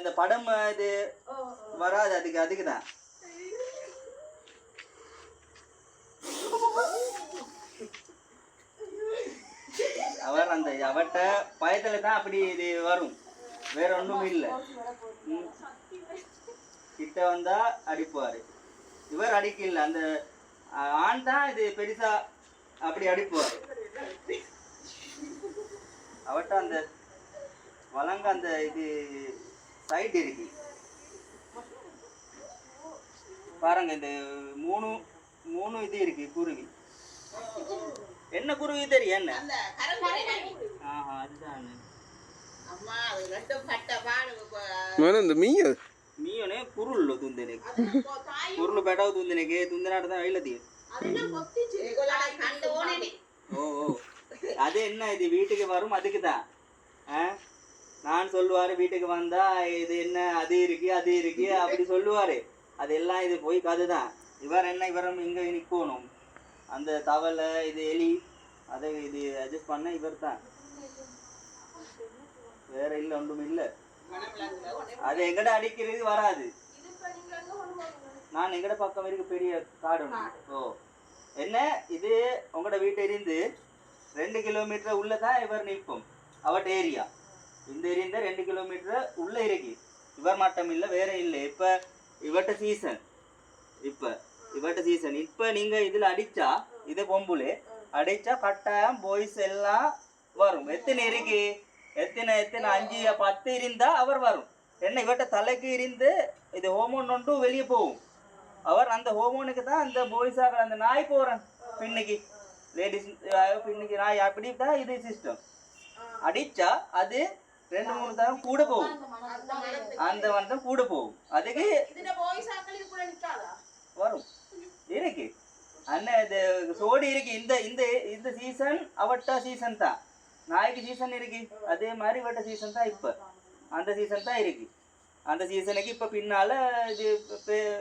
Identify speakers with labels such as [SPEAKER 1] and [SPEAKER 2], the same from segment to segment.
[SPEAKER 1] இந்த படம் இது வராது அதுக்கு தான். அவர் அந்த அவட்ட பயத்துல தான் அப்படி இது வரும், வேற ஒன்றும் இல்லை. கிட்ட வந்தா அடிப்பாரு, இவர் அடிக்கல. அந்த ஆண் தான் இது பெருசா அப்படி அடிப்பாரு. அவட்ட அந்த வழங்க அந்த இது சைட் இருக்கு பாருங்க. இந்த மூணு இது இருக்கு குருவி. என்ன குருவி தெரியும்? என்ன அதுதான் மீயனே குருள் துந்தனே குருள் பெட்டாவு துந்தனேக்கு துந்தனாட்ட தான் வெயில தீ. ஓ அது என்ன இது வீட்டுக்கு வரும் அதுக்கு தான். நான் சொல்லுவாரு வீட்டுக்கு வந்தா இது என்ன அது இருக்கு அப்படி சொல்லுவாரு. அதெல்லாம் இது போய் கதுதான். இவர் என்ன இவரும் இங்க நிக்கணும். அந்த தவளை இது எலி அதை இது அட்ஜஸ்ட் பண்ண இவர் தான், வேற இல்லை ஒன்றும் இல்லை. அது எங்கட அடிக்கிறது வராது. நான் எங்கட பக்கம் இருக்கு பெரிய காடு. ஓ என்ன இது உங்களோட வீட்டை இருந்து 2 கிலோமீட்டர் உள்ளதான் இவர் நிற்போம். அவட்ட ஏரியா இந்த ஏரியா 2 கிலோமீட்டர் உள்ள இருக்கு. இவர் மட்டும் இல்லை, வேற இல்லை. இப்போ இவட்ட சீசன், இப்போ நீங்க இதுல அடிச்சா இது பொம்புலே அடிச்சா கட்டாயம் பாய்ஸ் எல்லாம் வரும். எத்தனை இருக்கு, எத்தனை 5 10 இருந்தா அவர் வரும். என்ன இவட்ட தலைக்கு இருந்து இது ஹோமோன் ஒன்று வெளியே போகும். அவர் அந்த ஹோமோனுக்கு தான் அந்த பாய்ஸ் ஆகிற அந்த நாய் போறேன் பின்னைக்கு லேடிஸ் பின்னைக்கு நாய் அப்படி தான் இது சிஸ்டம். அடிச்சா அது 2-3 தரம் கூட போகும். அந்த வந்து கூட போகும். அதுக்கு வரும் இருக்கு அண்ணன். இது சோடி இருக்கு. இந்த சீசன் அவட்ட சீசன் தான். நாய்க்கு சீசன் இருக்கு, அதே மாதிரி இவட்ட சீசன் தான். இப்போ அந்த சீசன் தான் இருக்கு. அந்த சீசனுக்கு இப்போ பின்னால இது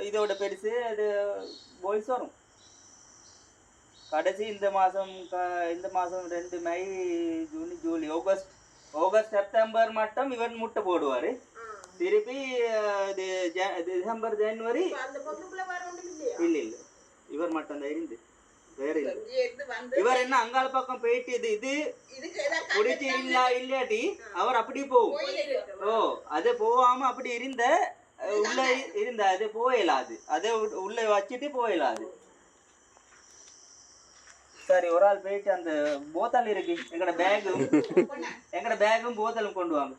[SPEAKER 1] இதோட பெருசு அது பாய்ஸ் வரும். கடைசி இந்த மாதம் 2 my June July August September மட்டும் இவன் முட்டை போடுவார். திருப்பி இது டிசம்பர் ஜனவரி இல்லை இவர் மட்டும் தான் இருந்து வேற இல்லை. இவர் என்ன அங்கால பக்கம் போயிட்டு இது குடிச்சு இல்லாட்டி அவர் அப்படி போகும். ஓ அது போகாம அப்படி உள்ள இருந்த அது போயிடாது, அதை உள்ள வச்சுட்டு போயிடாது. சரி ஒரு ஆள் போயிட்டு அந்த போத்தல் இருக்கு எங்கட பேகும் போத்தலும் கொண்டு வாங்க.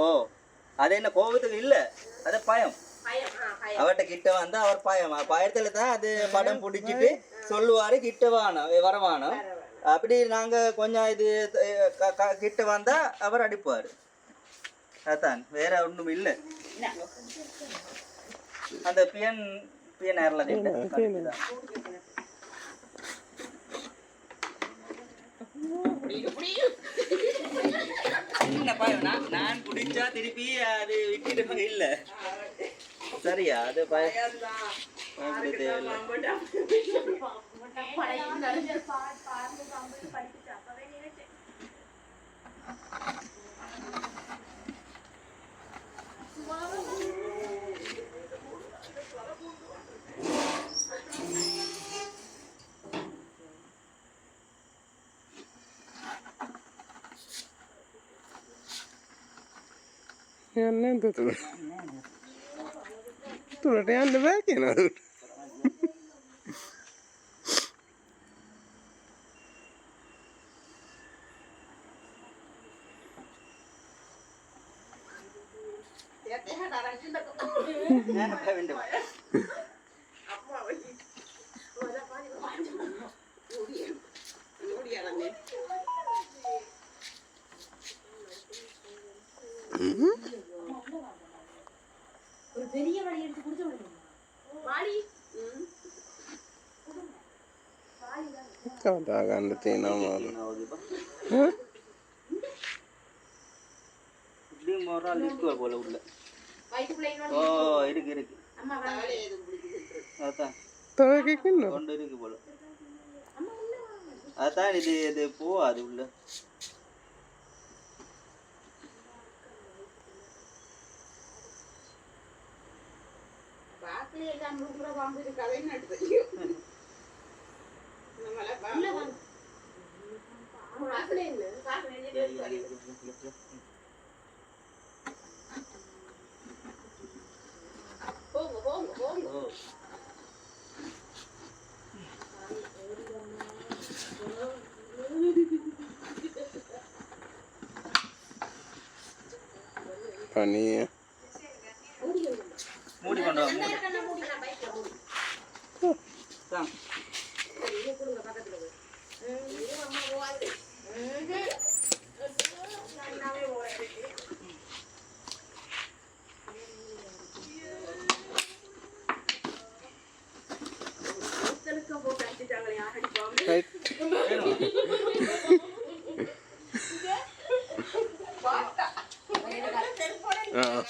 [SPEAKER 1] ஓ அது என்ன கோபத்துக்கு இல்லை, அது பயம். அவர்கிட்ட கிட்ட வந்தா அவர் பயத்துல தான் அது படம் பிடிச்சிட்டு சொல்லுவாரு கிட்ட வரவானோம். அப்படி நாங்க கொஞ்சம் இது கிட்ட வந்தா அவர் அடிப்பாரு. அதான் வேற ஒன்றும் இல்லை. அந்த பியன் ஏர்ல என்ன பயம், நான் பிடிச்சா திருப்பி அது விட்டுட்டு இல்லை. சரியா அது பயம் தேவையில்லை.
[SPEAKER 2] Tulade ännu vägen här. කවදා ගන්න තියෙනවා
[SPEAKER 1] இப்படி மொரால் லிஸ்ட் போல உள்ள ஓ இருக்கு இருக்கு அதான்
[SPEAKER 2] තව එකක් ඉන්නවා
[SPEAKER 1] கொண்டு இருக்கு போல அதான் இது போகாது உள்ள
[SPEAKER 2] පනීය
[SPEAKER 1] மூடி கொண்டு வா தான்
[SPEAKER 2] ரைட் ஆ